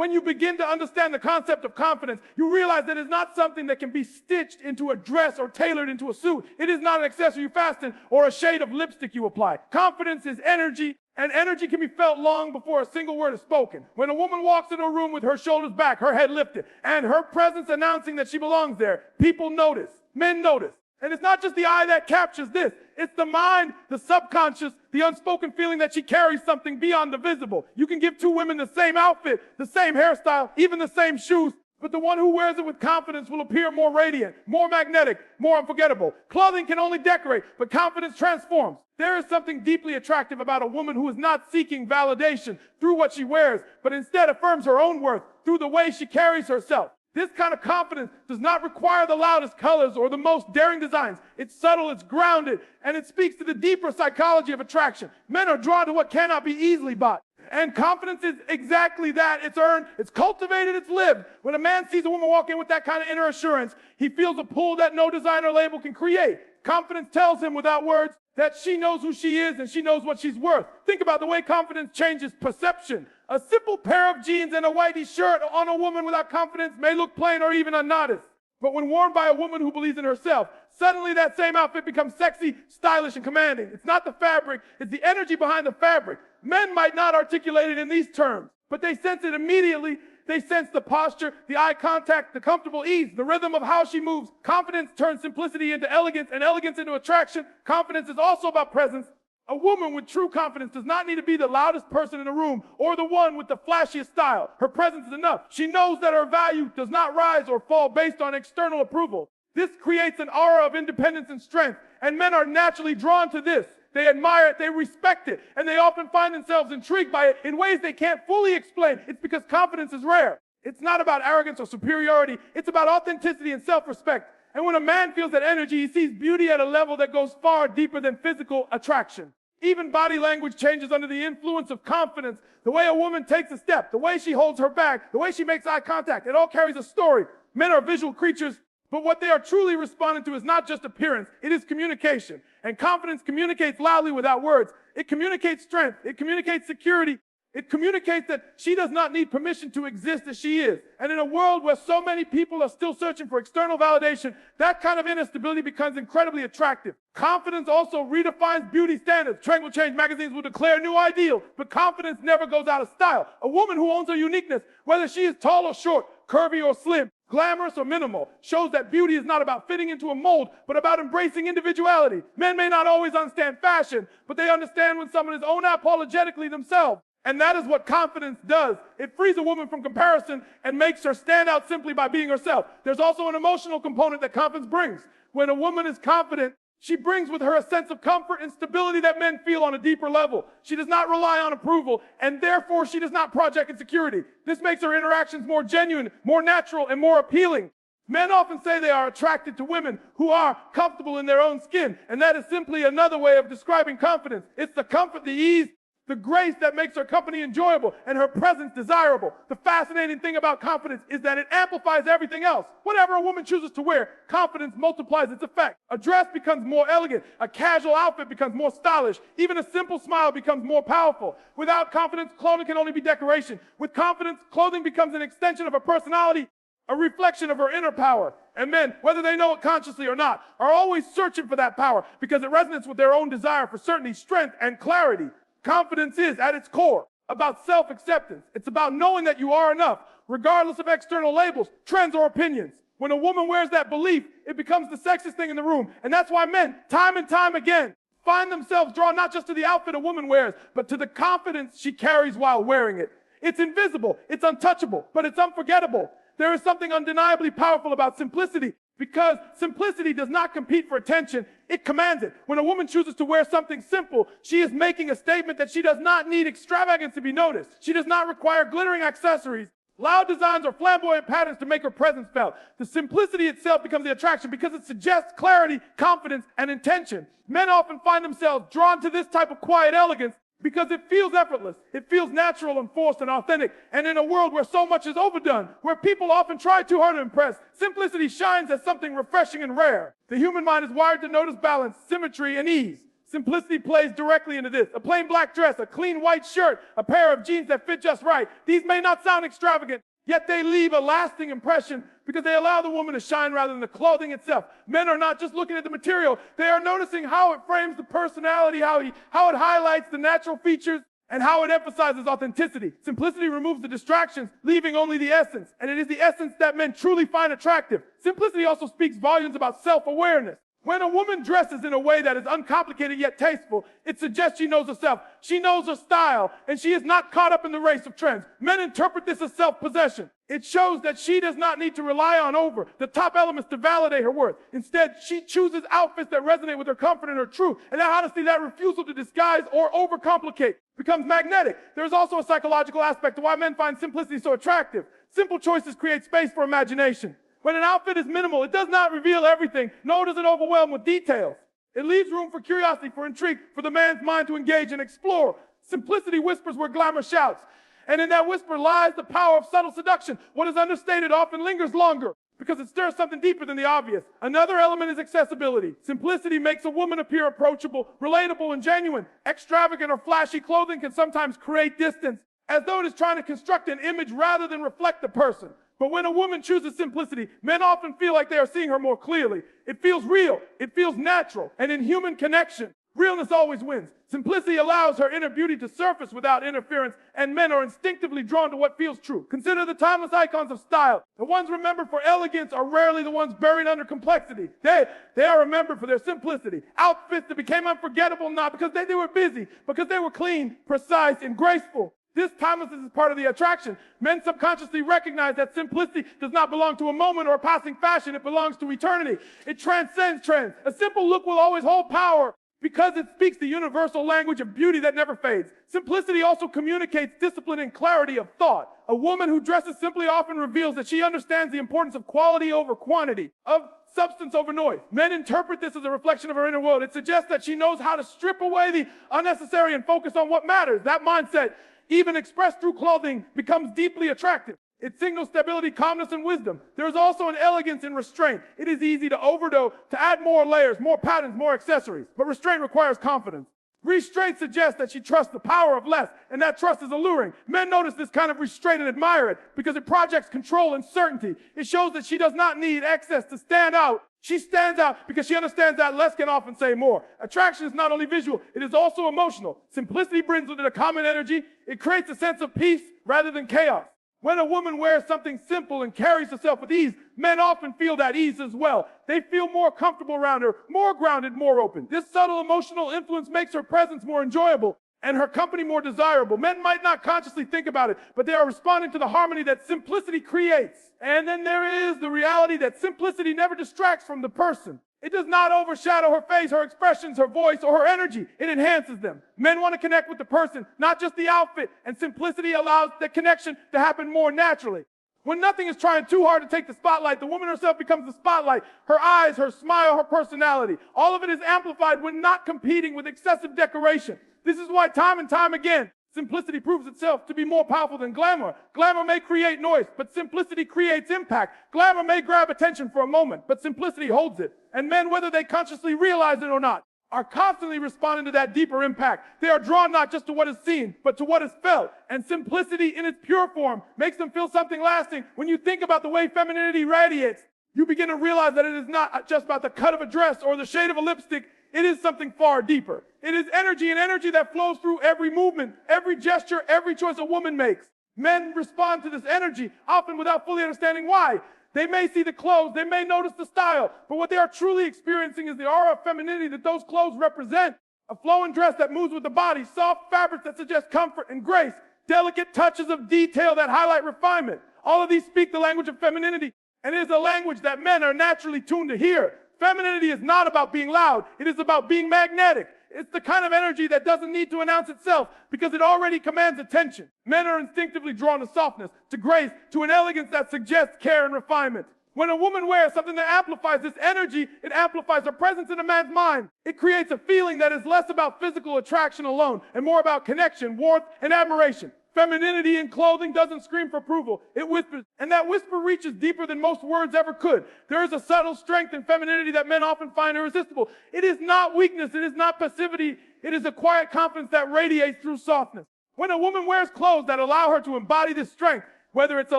When you begin to understand the concept of confidence, you realize that it's not something that can be stitched into a dress or tailored into a suit. It is not an accessory you fasten or a shade of lipstick you apply. Confidence is energy, and energy can be felt long before a single word is spoken. When a woman walks into a room with her shoulders back, her head lifted, and her presence announcing that she belongs there, people notice. Men notice. And it's not just the eye that captures this. It's the mind, the subconscious, the unspoken feeling that she carries something beyond the visible. You can give two women the same outfit, the same hairstyle, even the same shoes, but the one who wears it with confidence will appear more radiant, more magnetic, more unforgettable. Clothing can only decorate, but confidence transforms. There is something deeply attractive about a woman who is not seeking validation through what she wears, but instead affirms her own worth through the way she carries herself. This kind of confidence does not require the loudest colors or the most daring designs. It's subtle, it's grounded, and it speaks to the deeper psychology of attraction. Men are drawn to what cannot be easily bought. And confidence is exactly that. It's earned, it's cultivated, it's lived. When a man sees a woman walk in with that kind of inner assurance, he feels a pull that no designer label can create. Confidence tells him without words that she knows who she is and she knows what she's worth. Think about the way confidence changes perception. A simple pair of jeans and a whitey shirt on a woman without confidence may look plain or even unnoticed. But when worn by a woman who believes in herself, suddenly that same outfit becomes sexy, stylish, and commanding. It's not the fabric, it's the energy behind the fabric. Men might not articulate it in these terms, but they sense it immediately. They sense the posture, the eye contact, the comfortable ease, the rhythm of how she moves. Confidence turns simplicity into elegance and elegance into attraction. Confidence is also about presence. A woman with true confidence does not need to be the loudest person in the room or the one with the flashiest style. Her presence is enough. She knows that her value does not rise or fall based on external approval. This creates an aura of independence and strength, and men are naturally drawn to this. They admire it, they respect it, and they often find themselves intrigued by it in ways they can't fully explain. It's because confidence is rare. It's not about arrogance or superiority. It's about authenticity and self-respect. And when a man feels that energy, he sees beauty at a level that goes far deeper than physical attraction. Even body language changes under the influence of confidence. The way a woman takes a step, the way she holds her back, the way she makes eye contact, it all carries a story. Men are visual creatures, but what they are truly responding to is not just appearance, it is communication. And confidence communicates loudly without words. It communicates strength. It communicates security. It communicates that she does not need permission to exist as she is. And in a world where so many people are still searching for external validation, that kind of inner stability becomes incredibly attractive. Confidence also redefines beauty standards. Trend will change, magazines will declare new ideals, but confidence never goes out of style. A woman who owns her uniqueness, whether she is tall or short, curvy or slim, glamorous or minimal, shows that beauty is not about fitting into a mold, but about embracing individuality. Men may not always understand fashion, but they understand when someone is unapologetically themselves. And that is what confidence does. It frees a woman from comparison and makes her stand out simply by being herself. There's also an emotional component that confidence brings. When a woman is confident, she brings with her a sense of comfort and stability that men feel on a deeper level. She does not rely on approval, and therefore she does not project insecurity. This makes her interactions more genuine, more natural, and more appealing. Men often say they are attracted to women who are comfortable in their own skin, and that is simply another way of describing confidence. It's the comfort, the ease, the grace that makes her company enjoyable and her presence desirable. The fascinating thing about confidence is that it amplifies everything else. Whatever a woman chooses to wear, confidence multiplies its effect. A dress becomes more elegant. A casual outfit becomes more stylish. Even a simple smile becomes more powerful. Without confidence, clothing can only be decoration. With confidence, clothing becomes an extension of her personality, a reflection of her inner power. And men, whether they know it consciously or not, are always searching for that power because it resonates with their own desire for certainty, strength, and clarity. Confidence is, at its core, about self-acceptance. It's about knowing that you are enough, regardless of external labels, trends, or opinions. When a woman wears that belief, it becomes the sexiest thing in the room. And that's why men, time and time again, find themselves drawn not just to the outfit a woman wears, but to the confidence she carries while wearing it. It's invisible, it's untouchable, but it's unforgettable. There is something undeniably powerful about simplicity, because simplicity does not compete for attention, it commands it. When a woman chooses to wear something simple, she is making a statement that she does not need extravagance to be noticed. She does not require glittering accessories, loud designs, or flamboyant patterns to make her presence felt. The simplicity itself becomes the attraction because it suggests clarity, confidence, and intention. Men often find themselves drawn to this type of quiet elegance because it feels effortless, it feels natural and forced and authentic. And in a world where so much is overdone, where people often try too hard to impress, simplicity shines as something refreshing and rare. The human mind is wired to notice balance, symmetry, and ease. Simplicity plays directly into this. A plain black dress, a clean white shirt, a pair of jeans that fit just right. These may not sound extravagant, yet they leave a lasting impression because they allow the woman to shine rather than the clothing itself. Men are not just looking at the material. They are noticing how it frames the personality, how it highlights the natural features, and how it emphasizes authenticity. Simplicity removes the distractions, leaving only the essence. And it is the essence that men truly find attractive. Simplicity also speaks volumes about self-awareness. When a woman dresses in a way that is uncomplicated yet tasteful, it suggests she knows herself. She knows her style, and she is not caught up in the race of trends. Men interpret this as self-possession. It shows that she does not need to rely on the top elements to validate her worth. Instead, she chooses outfits that resonate with her comfort and her truth. And honestly, that refusal to disguise or overcomplicate becomes magnetic. There's also a psychological aspect to why men find simplicity so attractive. Simple choices create space for imagination. When an outfit is minimal, it does not reveal everything, nor does it overwhelm with details. It leaves room for curiosity, for intrigue, for the man's mind to engage and explore. Simplicity whispers where glamour shouts. And in that whisper lies the power of subtle seduction. What is understated often lingers longer because it stirs something deeper than the obvious. Another element is accessibility. Simplicity makes a woman appear approachable, relatable, and genuine. Extravagant or flashy clothing can sometimes create distance, as though it is trying to construct an image rather than reflect the person. But when a woman chooses simplicity, men often feel like they are seeing her more clearly. It feels real, it feels natural, and in human connection, realness always wins. Simplicity allows her inner beauty to surface without interference, and men are instinctively drawn to what feels true. Consider the timeless icons of style. The ones remembered for elegance are rarely the ones buried under complexity. They are remembered for their simplicity. Outfits that became unforgettable not because they were busy, because they were clean, precise, and graceful. This timelessness is part of the attraction. Men subconsciously recognize that simplicity does not belong to a moment or a passing fashion. It belongs to eternity. It transcends trends. A simple look will always hold power because it speaks the universal language of beauty that never fades. Simplicity also communicates discipline and clarity of thought. A woman who dresses simply often reveals that she understands the importance of quality over quantity, of substance over noise. Men interpret this as a reflection of her inner world. It suggests that she knows how to strip away the unnecessary and focus on what matters. That mindset, even expressed through clothing, becomes deeply attractive. It signals stability, calmness, and wisdom. There is also an elegance in restraint. It is easy to overdo, to add more layers, more patterns, more accessories. But restraint requires confidence. Restraint suggests that she trusts the power of less, and that trust is alluring. Men notice this kind of restraint and admire it because it projects control and certainty. It shows that she does not need excess to stand out. She stands out because she understands that less can often say more. Attraction is not only visual, it is also emotional. Simplicity brings with it a common energy. It creates a sense of peace rather than chaos. When a woman wears something simple and carries herself with ease, men often feel that ease as well. They feel more comfortable around her, more grounded, more open. This subtle emotional influence makes her presence more enjoyable and her company more desirable. Men might not consciously think about it, but they are responding to the harmony that simplicity creates. And then there is the reality that simplicity never distracts from the person. It does not overshadow her face, her expressions, her voice, or her energy. It enhances them. Men want to connect with the person, not just the outfit, and simplicity allows the connection to happen more naturally. When nothing is trying too hard to take the spotlight, the woman herself becomes the spotlight. Her eyes, her smile, her personality. All of it is amplified when not competing with excessive decoration. This is why time and time again, simplicity proves itself to be more powerful than glamour. Glamour may create noise, but simplicity creates impact. Glamour may grab attention for a moment, but simplicity holds it. And men, whether they consciously realize it or not, are constantly responding to that deeper impact. They are drawn not just to what is seen, but to what is felt. And simplicity in its pure form makes them feel something lasting. When you think about the way femininity radiates, you begin to realize that it is not just about the cut of a dress or the shade of a lipstick. It is something far deeper. It is energy, and energy that flows through every movement, every gesture, every choice a woman makes. Men respond to this energy, often without fully understanding why. They may see the clothes, they may notice the style, but what they are truly experiencing is the aura of femininity that those clothes represent. A flowing dress that moves with the body, soft fabrics that suggest comfort and grace, delicate touches of detail that highlight refinement. All of these speak the language of femininity, and it is a language that men are naturally tuned to hear. Femininity is not about being loud. It is about being magnetic. It's the kind of energy that doesn't need to announce itself because it already commands attention. Men are instinctively drawn to softness, to grace, to an elegance that suggests care and refinement. When a woman wears something that amplifies this energy, it amplifies her presence in a man's mind. It creates a feeling that is less about physical attraction alone and more about connection, warmth, and admiration. Femininity in clothing doesn't scream for approval. It whispers, and that whisper reaches deeper than most words ever could. There is a subtle strength in femininity that men often find irresistible. It is not weakness. It is not passivity. It is a quiet confidence that radiates through softness. When a woman wears clothes that allow her to embody this strength, whether it's a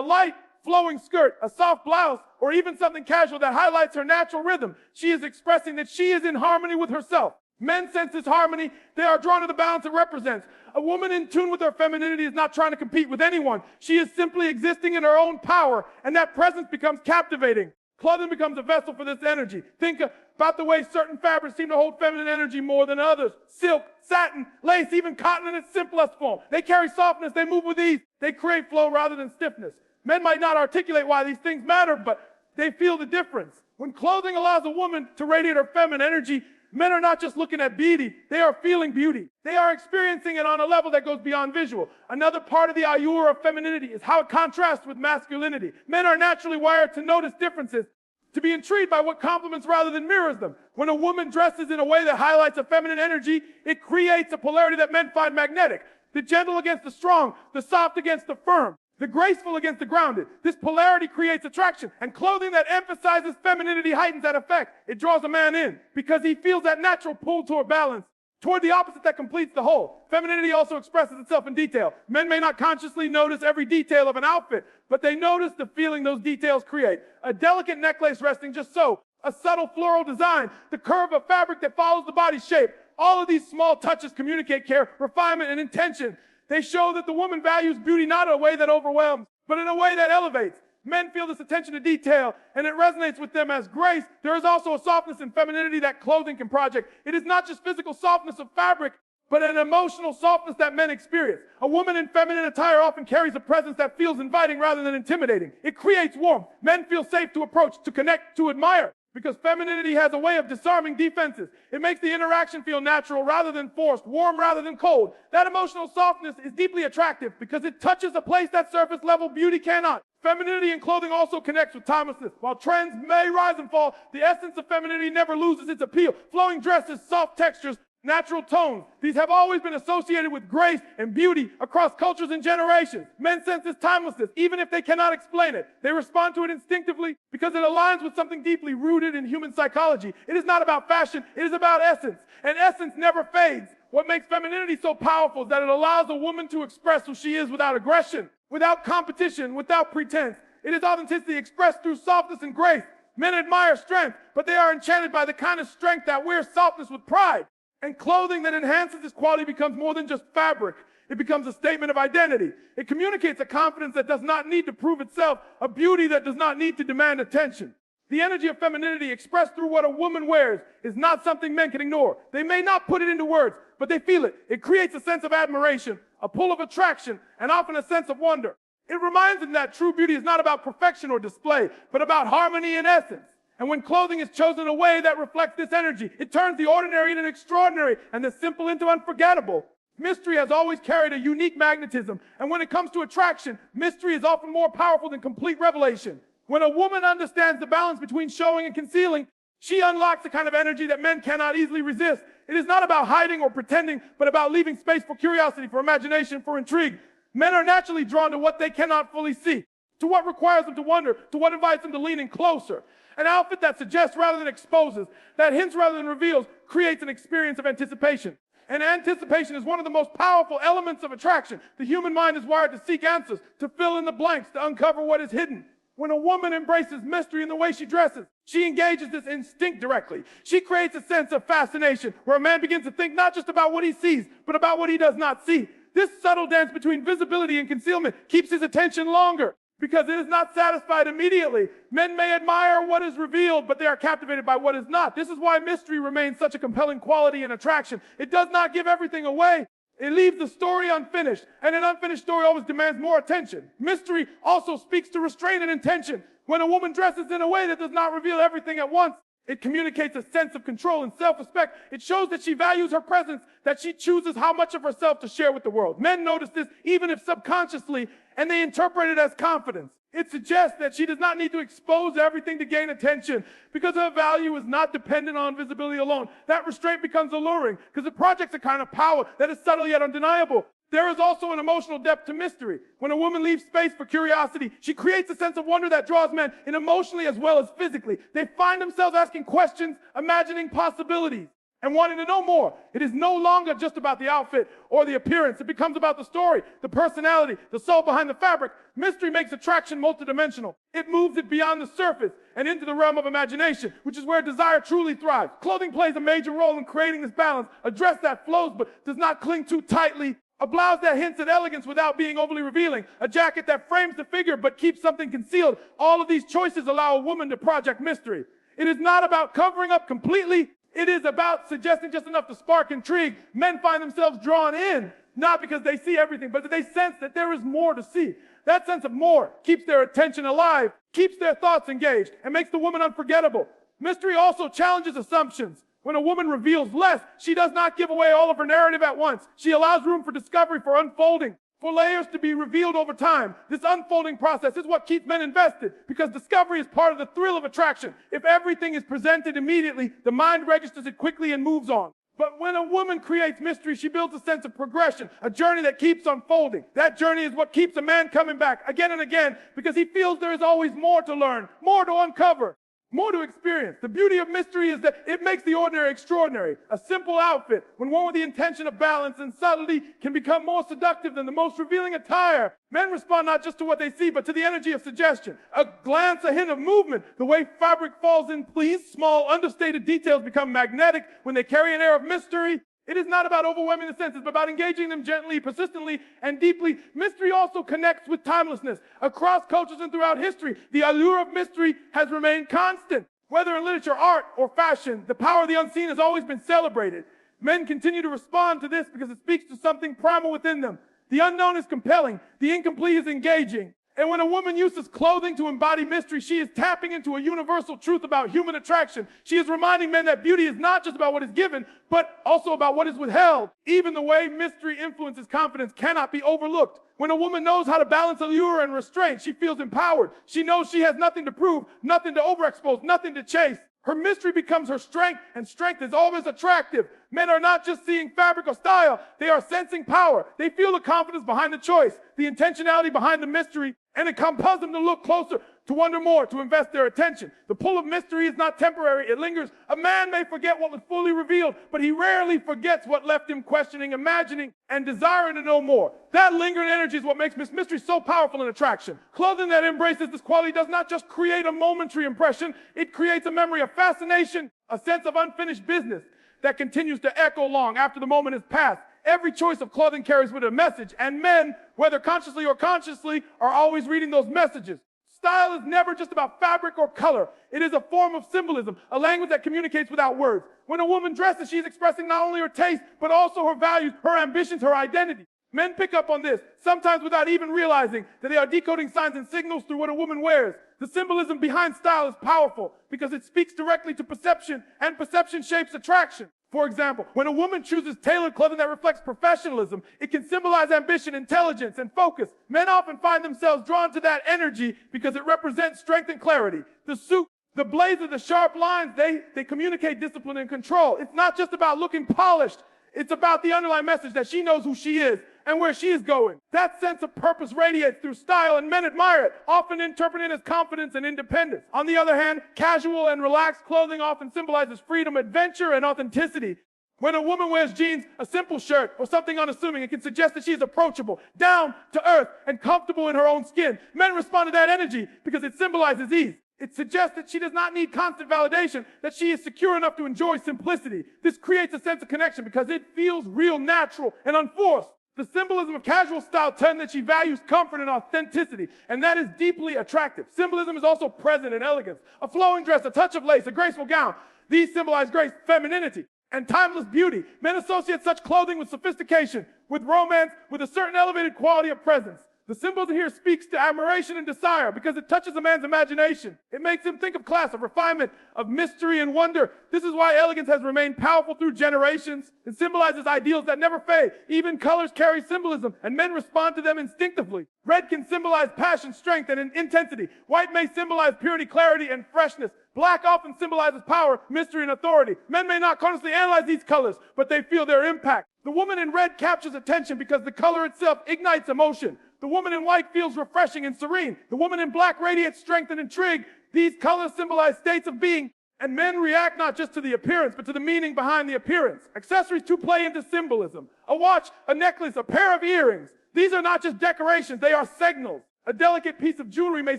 light, flowing skirt, a soft blouse, or even something casual that highlights her natural rhythm, she is expressing that she is in harmony with herself. Men sense this harmony. They are drawn to the balance it represents. A woman in tune with her femininity is not trying to compete with anyone. She is simply existing in her own power, and that presence becomes captivating. Clothing becomes a vessel for this energy. Think about the way certain fabrics seem to hold feminine energy more than others. Silk, satin, lace, even cotton in its simplest form. They carry softness. They move with ease. They create flow rather than stiffness. Men might not articulate why these things matter, but they feel the difference. When clothing allows a woman to radiate her feminine energy, men are not just looking at beauty, they are feeling beauty. They are experiencing it on a level that goes beyond visual. Another part of the allure of femininity is how it contrasts with masculinity. Men are naturally wired to notice differences, to be intrigued by what complements rather than mirrors them. When a woman dresses in a way that highlights a feminine energy, it creates a polarity that men find magnetic. The gentle against the strong, the soft against the firm, the graceful against the grounded. This polarity creates attraction, and clothing that emphasizes femininity heightens that effect. It draws a man in because he feels that natural pull toward balance, toward the opposite that completes the whole. Femininity also expresses itself in detail. Men may not consciously notice every detail of an outfit, but they notice the feeling those details create. A delicate necklace resting just so, a subtle floral design, the curve of fabric that follows the body's shape. All of these small touches communicate care, refinement, and intention. They show that the woman values beauty not in a way that overwhelms, but in a way that elevates. Men feel this attention to detail, and it resonates with them as grace. There is also a softness and femininity that clothing can project. It is not just physical softness of fabric, but an emotional softness that men experience. A woman in feminine attire often carries a presence that feels inviting rather than intimidating. It creates warmth. Men feel safe to approach, to connect, to admire. Because femininity has a way of disarming defenses. It makes the interaction feel natural rather than forced, warm rather than cold. That emotional softness is deeply attractive because it touches a place that surface level beauty cannot. Femininity in clothing also connects with timelessness. While trends may rise and fall, the essence of femininity never loses its appeal. Flowing dresses, soft textures, natural tones. These have always been associated with grace and beauty across cultures and generations. Men sense this timelessness, even if they cannot explain it. They respond to it instinctively because it aligns with something deeply rooted in human psychology. It is not about fashion, it is about essence. And essence never fades. What makes femininity so powerful is that it allows a woman to express who she is without aggression, without competition, without pretense. It is authenticity expressed through softness and grace. Men admire strength, but they are enchanted by the kind of strength that wears softness with pride. And clothing that enhances this quality becomes more than just fabric. It becomes a statement of identity. It communicates a confidence that does not need to prove itself, a beauty that does not need to demand attention. The energy of femininity expressed through what a woman wears is not something men can ignore. They may not put it into words, but they feel it. It creates a sense of admiration, a pull of attraction, and often a sense of wonder. It reminds them that true beauty is not about perfection or display, but about harmony and essence. And when clothing is chosen in a way that reflects this energy, it turns the ordinary into extraordinary and the simple into unforgettable. Mystery has always carried a unique magnetism. And when it comes to attraction, mystery is often more powerful than complete revelation. When a woman understands the balance between showing and concealing, she unlocks the kind of energy that men cannot easily resist. It is not about hiding or pretending, but about leaving space for curiosity, for imagination, for intrigue. Men are naturally drawn to what they cannot fully see, to what requires them to wonder, to what invites them to lean in closer. An outfit that suggests rather than exposes, that hints rather than reveals, creates an experience of anticipation. And anticipation is one of the most powerful elements of attraction. The human mind is wired to seek answers, to fill in the blanks, to uncover what is hidden. When a woman embraces mystery in the way she dresses, she engages this instinct directly. She creates a sense of fascination where a man begins to think not just about what he sees, but about what he does not see. This subtle dance between visibility and concealment keeps his attention longer, because it is not satisfied immediately. Men may admire what is revealed, but they are captivated by what is not. This is why mystery remains such a compelling quality and attraction. It does not give everything away. It leaves the story unfinished, and an unfinished story always demands more attention. Mystery also speaks to restraint and intention. When a woman dresses in a way that does not reveal everything at once, it communicates a sense of control and self-respect. It shows that she values her presence, that she chooses how much of herself to share with the world. Men notice this, even if subconsciously, and they interpret it as confidence. It suggests that she does not need to expose everything to gain attention because her value is not dependent on visibility alone. That restraint becomes alluring because it projects a kind of power that is subtle yet undeniable. There is also an emotional depth to mystery. When a woman leaves space for curiosity, she creates a sense of wonder that draws men in emotionally as well as physically. They find themselves asking questions, imagining possibilities, and wanting to know more. It is no longer just about the outfit or the appearance. It becomes about the story, the personality, the soul behind the fabric. Mystery makes attraction multidimensional. It moves it beyond the surface and into the realm of imagination, which is where desire truly thrives. Clothing plays a major role in creating this balance. A dress that flows but does not cling too tightly. A blouse that hints at elegance without being overly revealing. A jacket that frames the figure but keeps something concealed. All of these choices allow a woman to project mystery. It is not about covering up completely. It is about suggesting just enough to spark intrigue. Men find themselves drawn in, not because they see everything, but that they sense that there is more to see. That sense of more keeps their attention alive, keeps their thoughts engaged, and makes the woman unforgettable. Mystery also challenges assumptions. When a woman reveals less, she does not give away all of her narrative at once. She allows room for discovery, for unfolding, for layers to be revealed over time. This unfolding process is what keeps men invested, because discovery is part of the thrill of attraction. If everything is presented immediately, the mind registers it quickly and moves on. But when a woman creates mystery, she builds a sense of progression, a journey that keeps unfolding. That journey is what keeps a man coming back again and again, because he feels there is always more to learn, more to uncover, more to experience. The beauty of mystery is that it makes the ordinary extraordinary. A simple outfit, when worn with the intention of balance and subtlety, can become more seductive than the most revealing attire. Men respond not just to what they see, but to the energy of suggestion. A glance, a hint of movement, the way fabric falls in place. Small, understated details become magnetic when they carry an air of mystery. It is not about overwhelming the senses, but about engaging them gently, persistently, and deeply. Mystery also connects with timelessness. Across cultures and throughout history, the allure of mystery has remained constant. Whether in literature, art, or fashion, the power of the unseen has always been celebrated. Men continue to respond to this because it speaks to something primal within them. The unknown is compelling. The incomplete is engaging. And when a woman uses clothing to embody mystery, she is tapping into a universal truth about human attraction. She is reminding men that beauty is not just about what is given, but also about what is withheld. Even the way mystery influences confidence cannot be overlooked. When a woman knows how to balance allure and restraint, she feels empowered. She knows she has nothing to prove, nothing to overexpose, nothing to chase. Her mystery becomes her strength, and strength is always attractive. Men are not just seeing fabric or style. They are sensing power. They feel the confidence behind the choice, the intentionality behind the mystery, and it compels them to look closer, to wonder more, to invest their attention. The pull of mystery is not temporary. It lingers. A man may forget what was fully revealed, but he rarely forgets what left him questioning, imagining, and desiring to know more. That lingering energy is what makes mystery so powerful in attraction. Clothing that embraces this quality does not just create a momentary impression. It creates a memory of fascination, a sense of unfinished business that continues to echo long after the moment has passed. Every choice of clothing carries with it a message, and men, whether consciously or unconsciously, are always reading those messages. Style is never just about fabric or color. It is a form of symbolism, a language that communicates without words. When a woman dresses, she is expressing not only her taste, but also her values, her ambitions, her identity. Men pick up on this, sometimes without even realizing that they are decoding signs and signals through what a woman wears. The symbolism behind style is powerful because it speaks directly to perception, and perception shapes attraction. For example, when a woman chooses tailored clothing that reflects professionalism, it can symbolize ambition, intelligence, and focus. Men often find themselves drawn to that energy because it represents strength and clarity. The suit, the blazer, the sharp lines, they communicate discipline and control. It's not just about looking polished. It's about the underlying message that she knows who she is and where she is going. That sense of purpose radiates through style, and men admire it, often interpreting it as confidence and independence. On the other hand, casual and relaxed clothing often symbolizes freedom, adventure, and authenticity. When a woman wears jeans, a simple shirt, or something unassuming, it can suggest that she is approachable, down to earth, and comfortable in her own skin. Men respond to that energy because it symbolizes ease. It suggests that she does not need constant validation, that she is secure enough to enjoy simplicity. This creates a sense of connection because it feels real, natural, and unforced. The symbolism of casual style tells that she values comfort and authenticity, and that is deeply attractive. Symbolism is also present in elegance. A flowing dress, a touch of lace, a graceful gown. These symbolize grace, femininity, and timeless beauty. Men associate such clothing with sophistication, with romance, with a certain elevated quality of presence. The symbol here speaks to admiration and desire because it touches a man's imagination. It makes him think of class, of refinement, of mystery and wonder. This is why elegance has remained powerful through generations. It symbolizes ideals that never fade. Even colors carry symbolism, and men respond to them instinctively. Red can symbolize passion, strength, and intensity. White may symbolize purity, clarity, and freshness. Black often symbolizes power, mystery, and authority. Men may not consciously analyze these colors, but they feel their impact. The woman in red captures attention because the color itself ignites emotion. The woman in white feels refreshing and serene. The woman in black radiates strength and intrigue. These colors symbolize states of being, and men react not just to the appearance, but to the meaning behind the appearance. Accessories too play into symbolism. A watch, a necklace, a pair of earrings. These are not just decorations, they are signals. A delicate piece of jewelry may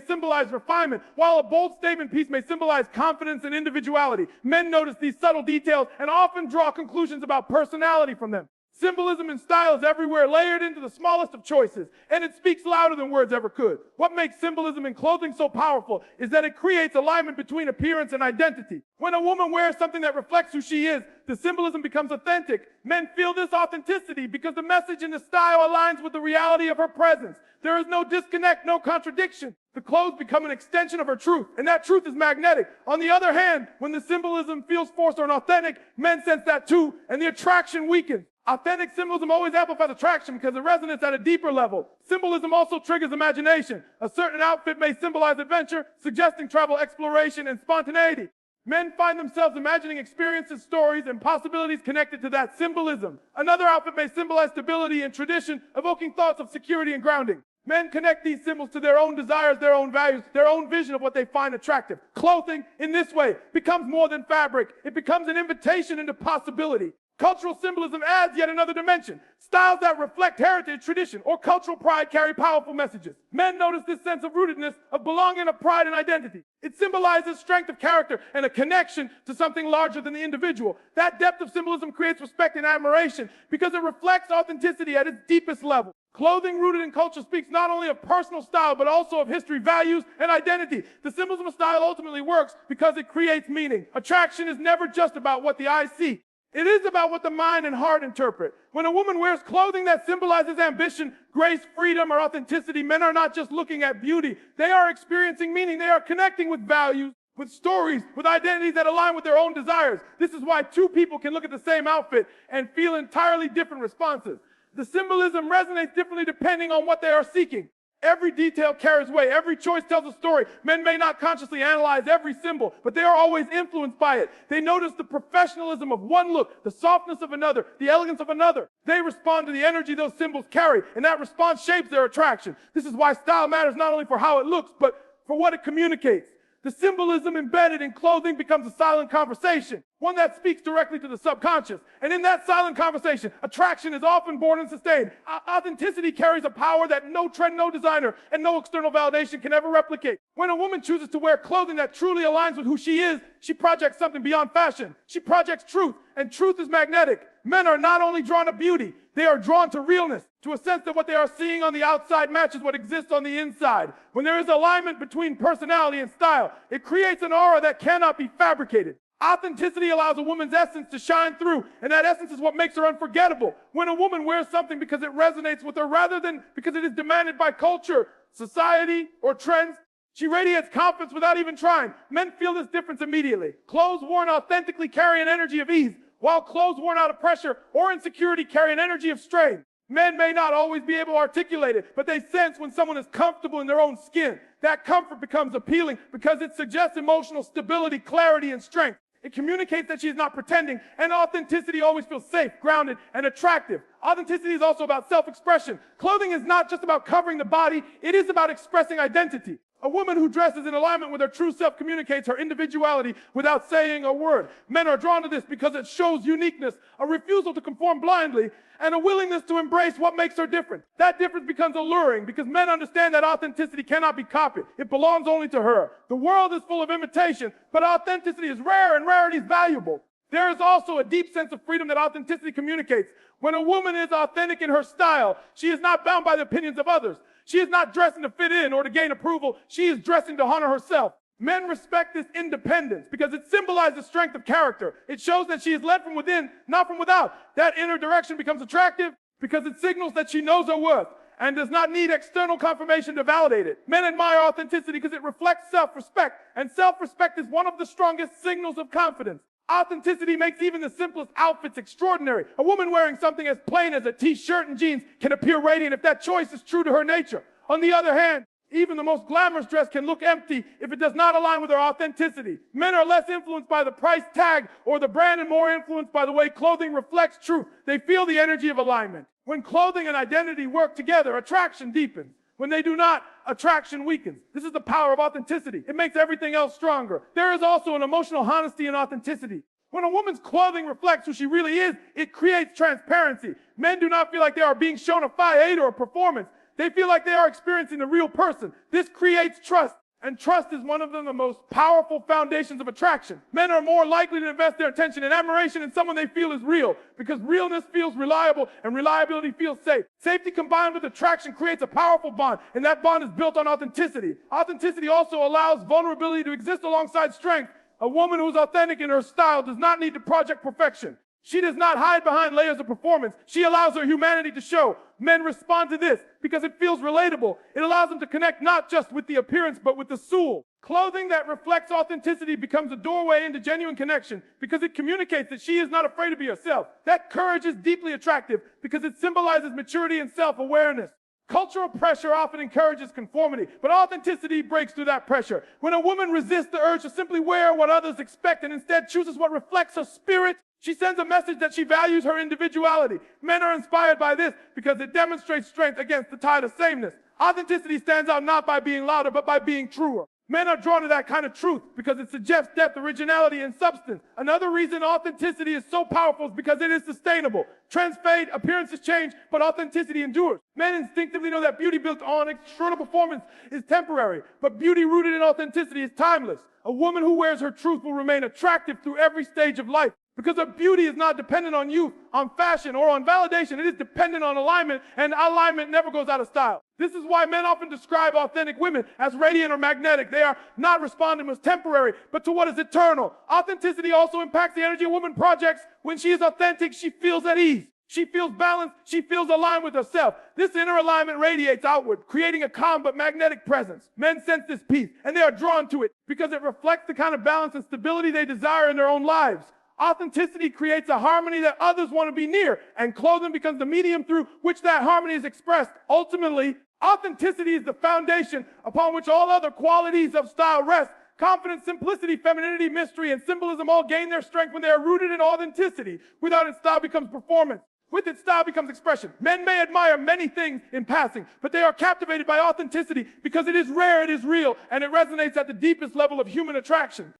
symbolize refinement, while a bold statement piece may symbolize confidence and individuality. Men notice these subtle details and often draw conclusions about personality from them. Symbolism and style is everywhere, layered into the smallest of choices, and it speaks louder than words ever could. What makes symbolism in clothing so powerful is that it creates alignment between appearance and identity. When a woman wears something that reflects who she is, the symbolism becomes authentic. Men feel this authenticity because the message and the style aligns with the reality of her presence. There is no disconnect, no contradiction. The clothes become an extension of her truth, and that truth is magnetic. On the other hand, when the symbolism feels forced or inauthentic, men sense that too, and the attraction weakens. Authentic symbolism always amplifies attraction because it resonates at a deeper level. Symbolism also triggers imagination. A certain outfit may symbolize adventure, suggesting travel, exploration, and spontaneity. Men find themselves imagining experiences, stories, and possibilities connected to that symbolism. Another outfit may symbolize stability and tradition, evoking thoughts of security and grounding. Men connect these symbols to their own desires, their own values, their own vision of what they find attractive. Clothing, in this way, becomes more than fabric. It becomes an invitation into possibility. Cultural symbolism adds yet another dimension. Styles that reflect heritage, tradition, or cultural pride carry powerful messages. Men notice this sense of rootedness, of belonging, of pride and identity. It symbolizes strength of character and a connection to something larger than the individual. That depth of symbolism creates respect and admiration because it reflects authenticity at its deepest level. Clothing rooted in culture speaks not only of personal style, but also of history, values, and identity. The symbolism of style ultimately works because it creates meaning. Attraction is never just about what the eye sees. It is about what the mind and heart interpret. When a woman wears clothing that symbolizes ambition, grace, freedom, or authenticity, men are not just looking at beauty. They are experiencing meaning. They are connecting with values, with stories, with identities that align with their own desires. This is why two people can look at the same outfit and feel entirely different responses. The symbolism resonates differently depending on what they are seeking. Every detail carries weight. Every choice tells a story. Men may not consciously analyze every symbol, but they are always influenced by it. They notice the professionalism of one look, the softness of another, the elegance of another. They respond to the energy those symbols carry, and that response shapes their attraction. This is why style matters not only for how it looks, but for what it communicates. The symbolism embedded in clothing becomes a silent conversation, one that speaks directly to the subconscious. And in that silent conversation, attraction is often born and sustained. Authenticity carries a power that no trend, no designer, and no external validation can ever replicate. When a woman chooses to wear clothing that truly aligns with who she is, she projects something beyond fashion. She projects truth, and truth is magnetic. Men are not only drawn to beauty, they are drawn to realness, to a sense that what they are seeing on the outside matches what exists on the inside. When there is alignment between personality and style, it creates an aura that cannot be fabricated. Authenticity allows a woman's essence to shine through, and that essence is what makes her unforgettable. When a woman wears something because it resonates with her rather than because it is demanded by culture, society, or trends, she radiates confidence without even trying. Men feel this difference immediately. Clothes worn authentically carry an energy of ease, while clothes worn out of pressure or insecurity carry an energy of strain. Men may not always be able to articulate it, but they sense when someone is comfortable in their own skin. That comfort becomes appealing because it suggests emotional stability, clarity, and strength. It communicates that she is not pretending, and authenticity always feels safe, grounded, and attractive. Authenticity is also about self-expression. Clothing is not just about covering the body, it is about expressing identity. A woman who dresses in alignment with her true self communicates her individuality without saying a word. Men are drawn to this because it shows uniqueness, a refusal to conform blindly, and a willingness to embrace what makes her different. That difference becomes alluring because men understand that authenticity cannot be copied. It belongs only to her. The world is full of imitation, but authenticity is rare and rarity is valuable. There is also a deep sense of freedom that authenticity communicates. When a woman is authentic in her style, she is not bound by the opinions of others. She is not dressing to fit in or to gain approval. She is dressing to honor herself. Men respect this independence because it symbolizes strength of character. It shows that she is led from within, not from without. That inner direction becomes attractive because it signals that she knows her worth and does not need external confirmation to validate it. Men admire authenticity because it reflects self-respect, and self-respect is one of the strongest signals of confidence. Authenticity makes even the simplest outfits extraordinary. A woman wearing something as plain as a t-shirt and jeans can appear radiant if that choice is true to her nature. On the other hand, Even the most glamorous dress can look empty if it does not align with our authenticity. Men are less influenced by the price tag or the brand and more influenced by the way clothing reflects truth. They feel the energy of alignment. When clothing and identity work together, attraction deepens. When they do not, attraction weakens. This is the power of authenticity. It makes everything else stronger. There is also an emotional honesty in authenticity. When a woman's clothing reflects who she really is, it creates transparency. Men do not feel like they are being shown a facade or a performance. They feel like they are experiencing the real person. This creates trust, and trust is one of the most powerful foundations of attraction. Men are more likely to invest their attention and admiration in someone they feel is real, because realness feels reliable and reliability feels safe. Safety combined with attraction creates a powerful bond, and that bond is built on authenticity. Authenticity also allows vulnerability to exist alongside strength. A woman who is authentic in her style does not need to project perfection. She does not hide behind layers of performance. She allows her humanity to show. Men respond to this because it feels relatable. It allows them to connect not just with the appearance, but with the soul. Clothing that reflects authenticity becomes a doorway into genuine connection because it communicates that she is not afraid to be herself. That courage is deeply attractive because it symbolizes maturity and self-awareness. Cultural pressure often encourages conformity, but authenticity breaks through that pressure. When a woman resists the urge to simply wear what others expect and instead chooses what reflects her spirit, she sends a message that she values her individuality. Men are inspired by this because it demonstrates strength against the tide of sameness. Authenticity stands out not by being louder, but by being truer. Men are drawn to that kind of truth because it suggests depth, originality, and substance. Another reason authenticity is so powerful is because it is sustainable. Trends fade, appearances change, but authenticity endures. Men instinctively know that beauty built on external performance is temporary, but beauty rooted in authenticity is timeless. A woman who wears her truth will remain attractive through every stage of life. Because her beauty is not dependent on youth, on fashion, or on validation. It is dependent on alignment, and alignment never goes out of style. This is why men often describe authentic women as radiant or magnetic. They are not responding as temporary, but to what is eternal. Authenticity also impacts the energy a woman projects. When she is authentic, she feels at ease. She feels balanced. She feels aligned with herself. This inner alignment radiates outward, creating a calm but magnetic presence. Men sense this peace, and they are drawn to it because it reflects the kind of balance and stability they desire in their own lives. Authenticity creates a harmony that others want to be near, and clothing becomes the medium through which that harmony is expressed. Ultimately, authenticity is the foundation upon which all other qualities of style rest. Confidence, simplicity, femininity, mystery, and symbolism all gain their strength when they are rooted in authenticity. Without it, style becomes performance. With it, style becomes expression. Men may admire many things in passing, but they are captivated by authenticity because it is rare, it is real, and it resonates at the deepest level of human attraction.